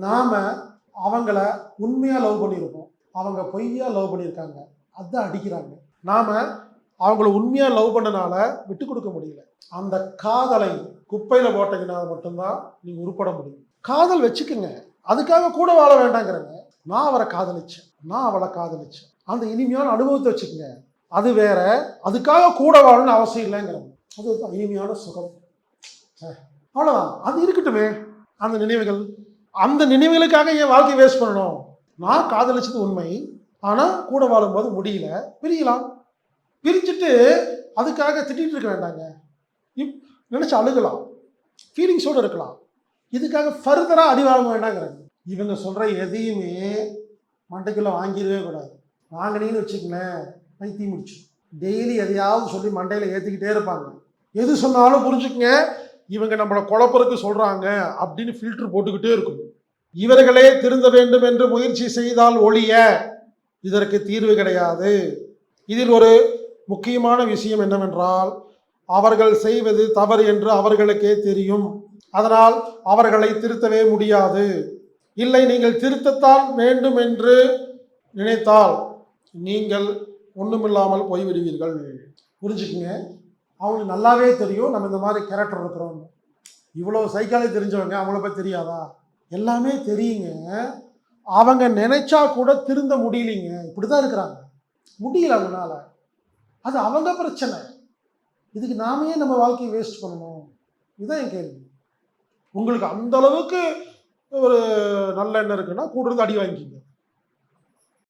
நாம் அவங்கள உண்மையாக லவ் பண்ணியிருக்கோம், அவங்க பொய்யா லவ் பண்ணியிருக்காங்க, அதான் அடிக்கிறாங்க. நாம் அவங்கள உண்மையாக லவ் பண்ணனால விட்டு கொடுக்க முடியல. அந்த காதலை குப்பையில் போட்டீங்கன்னா மட்டும்தான் நீங்கள் உருப்பட முடியும். காதல் வச்சுக்கோங்க, அதுக்காக கூட வாழ வேண்டாங்கிறங்க. நான் அவரை காதலிச்சேன், நான் அவளை காதலிச்சேன், அந்த இனிமையான அனுபவத்தை வச்சுக்கோங்க, அது வேற. அதுக்காக கூட வாழணும்னு அவசியம் இல்லைங்கிறாங்க. அது இனிமையான சுகம், அவ்வளோதான். அது இருக்கட்டுமே அந்த நினைவுகள். அந்த நினைவுகளுக்காக என் வாழ்க்கையை வேஸ்ட் பண்ணணும்? நான் காதலிச்சது உண்மை, ஆனால் கூட வாழும்போது முடியல, பிரியலாம். பிரிச்சுட்டு அதுக்காக திட்டிகிட்டு இருக்க வேண்டாங்க. நினச்சி அழுகலாம், ஃபீலிங்ஸோடு இருக்கலாம். இதுக்காக ஃபர்தராக அடி வாங்க வேண்டாங்கிறாங்க. இவங்க சொல்கிற எதையுமே மண்டைக்குள்ளே வாங்கிடவே கூடாது. வாங்கினீங்கன்னு வச்சுக்கங்களேன், பைத்தி முடிச்சு டெய்லி எதையாவது சொல்லி மண்டையில் ஏற்றிக்கிட்டே இருப்பாங்க. எது சொன்னாலும் புரிஞ்சுக்குங்க, இவங்க நம்மளை குழப்பறதுக்கு சொல்கிறாங்க அப்படின்னு ஃபில்டர் போட்டுக்கிட்டே இருக்கும். இவர்களே திருந்த வேண்டும் என்று முயற்சி செய்தால் ஒழிய இதற்கு தீர்வு கிடையாது. இதில் ஒரு முக்கியமான விஷயம் என்னவென்றால், அவர்கள் செய்வது தவறு என்று அவர்களுக்கே தெரியும். அதனால் அவர்களை திருத்தவே முடியாது. இல்லை, நீங்கள் திருத்தத்தான் வேண்டும் என்று நினைத்தால் நீங்கள் ஒன்றுமில்லாமல் போய்விடுவீர்கள். புரிஞ்சுக்குங்க. அவங்களுக்கு நல்லாவே தெரியும் நம்ம இந்த மாதிரி கேரக்டர் இருக்கிறோம். இவ்வளோ சைக்காலஜி தெரிஞ்சவங்க அவங்கள பற்றி தெரியாதா? எல்லாமே தெரியுங்க. அவங்க நினைச்சா கூட திருந்த முடியலைங்க. இப்படி தான் இருக்கிறாங்க, முடியல அவங்களால. அது அவங்க பிரச்சனை. இதுக்கு நாமே நம்ம வாழ்க்கையை வேஸ்ட் பண்ணணும்? இதுதான் என் கேள்வி. உங்களுக்கு அந்த அளவுக்கு ஒரு நல்ல எண்ணம் இருக்குன்னா கூட இருந்து அடி வாங்கிக்கிங்க.